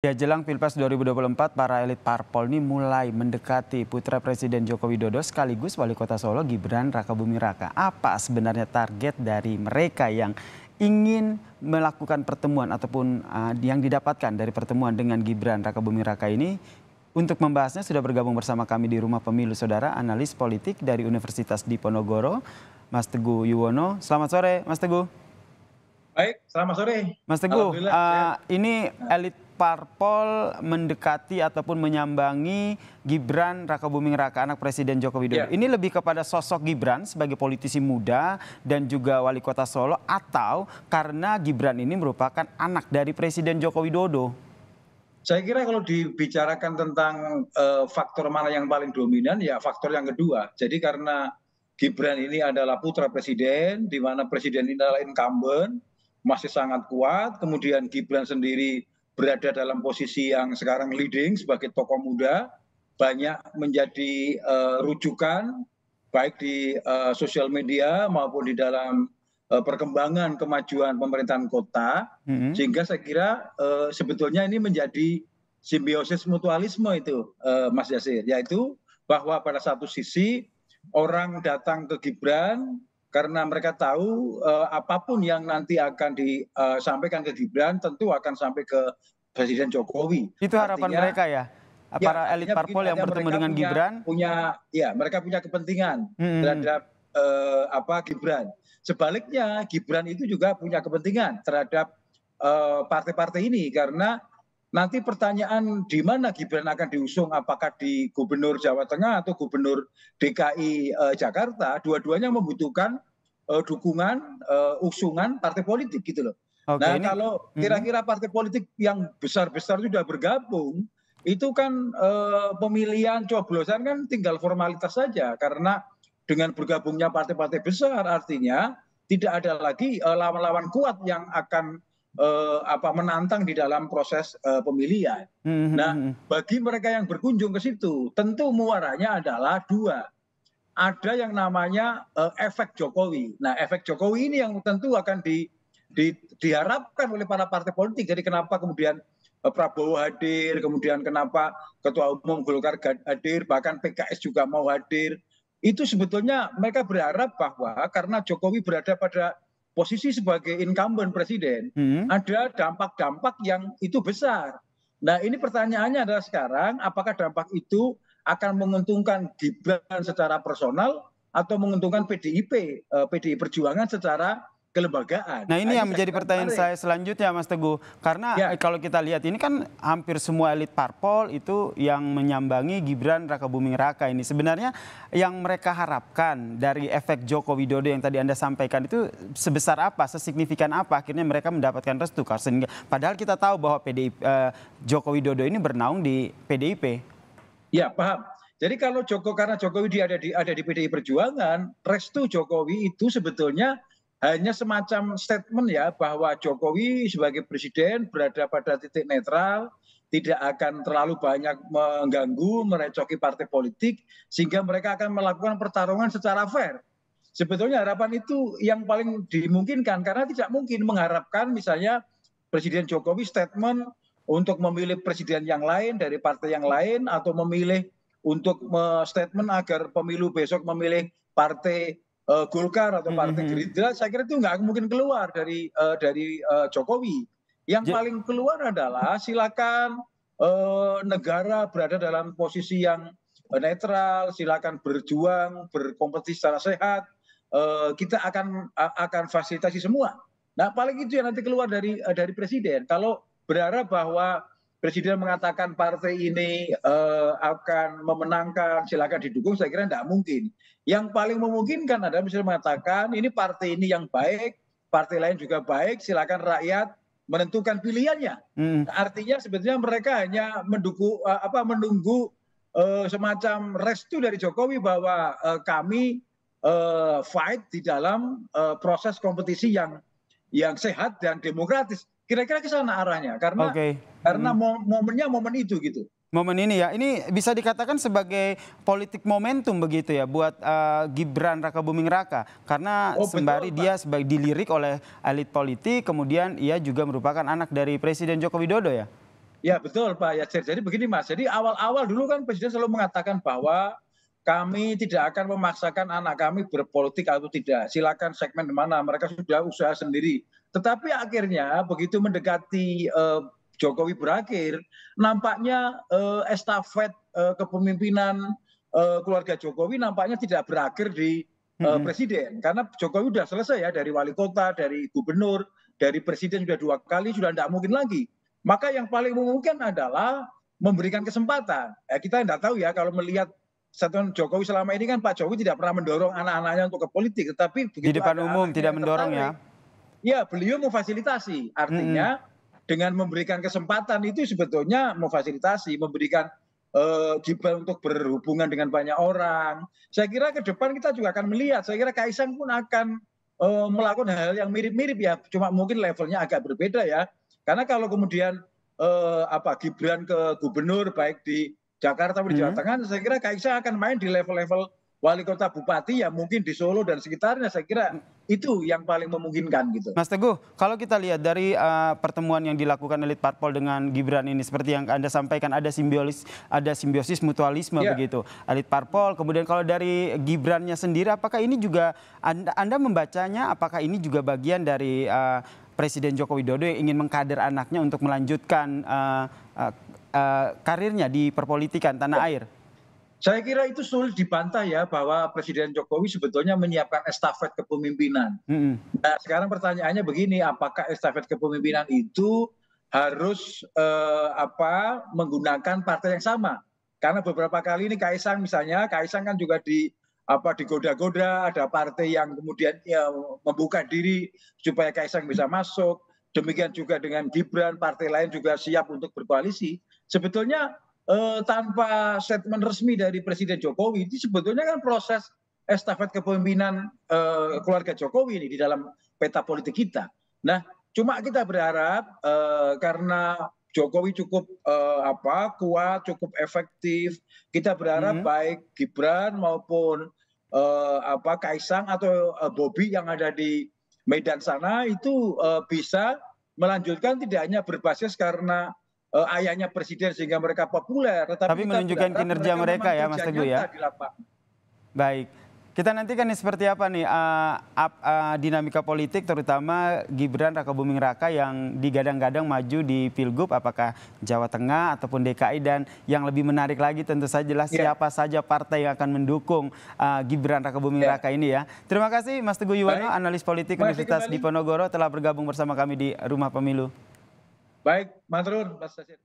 Ya, jelang Pilpres 2024, para elit parpol ini mulai mendekati putra Presiden Joko Widodo sekaligus Wali Kota Solo Gibran Rakabuming Raka. Apa sebenarnya target dari mereka yang ingin melakukan pertemuan ataupun yang didapatkan dari pertemuan dengan Gibran Rakabuming Raka ini? Untuk membahasnya sudah bergabung bersama kami di Rumah Pemilu Saudara, analis politik dari Universitas Diponegoro, Mas Teguh Yuwono. Selamat sore, Mas Teguh. Baik, selamat sore. Mas Teguh, Alhamdulillah sehat. ini elit parpol mendekati ataupun menyambangi Gibran Rakabuming Raka, anak Presiden Joko Widodo. Ya, Ini lebih kepada sosok Gibran sebagai politisi muda dan juga wali kota Solo, atau karena Gibran ini merupakan anak dari Presiden Joko Widodo? saya kira kalau dibicarakan tentang faktor mana yang paling dominan, ya faktor yang kedua. Jadi karena Gibran ini adalah putra presiden, di mana presiden ini adalah incumbent, masih sangat kuat. Kemudian Gibran sendiri berada dalam posisi yang sekarang leading sebagai tokoh muda, banyak menjadi rujukan baik di sosial media maupun di dalam perkembangan kemajuan pemerintahan kota, Mhm. sehingga saya kira sebetulnya ini menjadi simbiosis mutualisme itu, Mas Yasir, yaitu bahwa pada satu sisi orang datang ke Gibran karena mereka tahu apapun yang nanti akan disampaikan ke Gibran tentu akan sampai ke Presiden Jokowi. Itu harapan Artinya, mereka ya? ya, Para elit artinya begini, parpol yang artinya bertemu mereka dengan punya Gibran? punya ya mereka punya kepentingan Mhm. terhadap Gibran. Sebaliknya Gibran itu juga punya kepentingan terhadap partai-partai ini, karena nanti pertanyaan di mana Gibran akan diusung, apakah di Gubernur Jawa Tengah atau Gubernur DKI Jakarta, dua-duanya membutuhkan dukungan, usungan partai politik gitu loh. Oke, Nah, ini. kalau Mhm. kira-kira partai politik yang besar-besar sudah bergabung, itu kan pemilihan coblosan kan tinggal formalitas saja, karena dengan bergabungnya partai-partai besar artinya tidak ada lagi lawan-lawan kuat yang akan menantang di dalam proses pemilihan. Mhm, mhm, Nah, mhm. bagi mereka yang berkunjung ke situ, tentu muaranya adalah dua. Ada yang namanya efek Jokowi. Nah, efek Jokowi ini yang tentu akan diharapkan oleh para partai politik. Jadi kenapa kemudian Prabowo hadir, kemudian kenapa Ketua Umum Golkar hadir, bahkan PKS juga mau hadir. Itu sebetulnya mereka berharap bahwa karena Jokowi berada pada posisi sebagai incumbent presiden, Mhm. ada dampak-dampak yang itu besar. Nah, ini pertanyaannya adalah sekarang, apakah dampak itu akan menguntungkan Gibran secara personal atau menguntungkan PDI Perjuangan secara kelembagaan. Nah, Nah, ini ini yang saya menjadi kira pertanyaan menarik. saya selanjutnya, Mas Teguh. Karena Ya, kalau kita lihat ini kan hampir semua elit parpol itu yang menyambangi Gibran Rakabuming Raka ini. Sebenarnya yang mereka harapkan dari efek Joko Widodo yang tadi Anda sampaikan itu sebesar apa, sesignifikan apa akhirnya mereka mendapatkan restu? Padahal kita tahu bahwa Joko Widodo ini bernaung di PDIP. ya, paham. Jadi kalau karena Jokowi dia ada di PDI Perjuangan, restu Jokowi itu sebetulnya hanya semacam statement ya, bahwa Jokowi sebagai presiden berada pada titik netral, tidak akan terlalu banyak mengganggu, merecoki partai politik, sehingga mereka akan melakukan pertarungan secara fair. Sebetulnya harapan itu yang paling dimungkinkan, karena tidak mungkin mengharapkan misalnya Presiden Jokowi statement untuk memilih presiden yang lain dari partai yang lain, atau memilih untuk statement agar pemilu besok memilih partai Golkar atau partai Mhm. Gerindra. Saya kira itu nggak mungkin keluar dari Jokowi. Yang Je- paling keluar adalah silakan negara berada dalam posisi yang netral, silakan berjuang, berkompetisi secara sehat. Kita akan fasilitasi semua. Nah, paling itu yang nanti keluar dari presiden. Kalau berharap bahwa presiden mengatakan partai ini akan memenangkan, silakan didukung, saya kira tidak mungkin. Yang paling memungkinkan adalah misalnya mengatakan ini partai ini yang baik, partai lain juga baik, silakan rakyat menentukan pilihannya. mhm. Nah, artinya sebetulnya mereka hanya menunggu semacam restu dari Jokowi bahwa kami fight di dalam proses kompetisi yang sehat dan demokratis. Kira-kira ke sana arahnya, karena Oke. Mhm. momennya momen itu gitu. Momen ini ya, ini bisa dikatakan sebagai politik momentum begitu ya buat Gibran Rakabuming Raka. Karena Oh, sembari betul, dia Pak. sebagai dilirik oleh elit politik, kemudian ia juga merupakan anak dari Presiden Joko Widodo ya. Ya betul Pak Yasir. Jadi begini Mas, jadi awal-awal dulu kan Presiden selalu mengatakan bahwa kami tidak akan memaksakan anak kami berpolitik atau tidak. Silakan segmen di mana, mereka sudah usaha sendiri. Tetapi akhirnya begitu mendekati Jokowi berakhir, nampaknya estafet kepemimpinan keluarga Jokowi nampaknya tidak berakhir di Presiden. Karena Jokowi sudah selesai ya dari wali kota, dari gubernur, dari presiden sudah 2 kali, sudah tidak mungkin lagi. Maka yang paling memungkinkan adalah memberikan kesempatan. Kita tidak tahu ya kalau melihat statement Jokowi selama ini kan Pak Jokowi tidak pernah mendorong anak-anaknya untuk ke politik, tetapi Di begitu depan ada umum anaknya tidak yang mendorong ya. tertarik, ya beliau memfasilitasi. Artinya dengan memberikan kesempatan itu sebetulnya memfasilitasi, memberikan Gibran untuk berhubungan dengan banyak orang. Saya kira ke depan kita juga akan melihat, saya kira Kaisang pun akan melakukan hal yang mirip-mirip ya, cuma mungkin levelnya agak berbeda ya. Karena kalau kemudian Gibran ke gubernur baik di Jakarta maupun di Jawa Tengah, saya kira Kaisang akan main di level-level wali kota bupati ya mungkin di Solo dan sekitarnya. Saya kira itu yang paling memungkinkan gitu. Mas Teguh, kalau kita lihat dari pertemuan yang dilakukan elit parpol dengan Gibran ini, seperti yang Anda sampaikan, ada simbiosis mutualisme begitu. Elit parpol, kemudian kalau dari Gibrannya sendiri, apakah ini juga Anda membacanya, apakah ini juga bagian dari Presiden Joko Widodo yang ingin mengkader anaknya untuk melanjutkan karirnya di perpolitikan tanah air? Saya kira itu sulit dibantah ya bahwa Presiden Jokowi sebetulnya menyiapkan estafet kepemimpinan. Nah, sekarang pertanyaannya begini, apakah estafet kepemimpinan itu harus menggunakan partai yang sama? Karena beberapa kali ini Kaisang misalnya, Kaisang kan juga digoda-goda, ada partai yang kemudian ya, membuka diri supaya Kaisang bisa masuk. Demikian juga dengan Gibran, partai lain juga siap untuk berkoalisi. Sebetulnya tanpa statement resmi dari Presiden Jokowi, ini sebetulnya kan proses estafet kepemimpinan keluarga Jokowi ini di dalam peta politik kita. Nah, cuma kita berharap karena Jokowi cukup kuat, cukup efektif, kita berharap baik Gibran maupun Kaisang atau Bobi yang ada di Medan sana itu bisa melanjutkan tidak hanya berbasis karena ayahnya presiden sehingga mereka populer, tapi menunjukkan kinerja mereka ya Mas Teguh ya. Baik, kita nantikan nih seperti apa nih dinamika politik terutama Gibran Rakabuming Raka yang digadang-gadang maju di Pilgub, apakah Jawa Tengah ataupun DKI, dan yang lebih menarik lagi tentu saja siapa saja partai yang akan mendukung Gibran Rakabuming Raka ini ya. Terima kasih Mas Teguh Yuwono, analis politik Universitas Diponegoro telah bergabung bersama kami di Rumah Pemilu. Baik, matur nuwun Mas Tasir.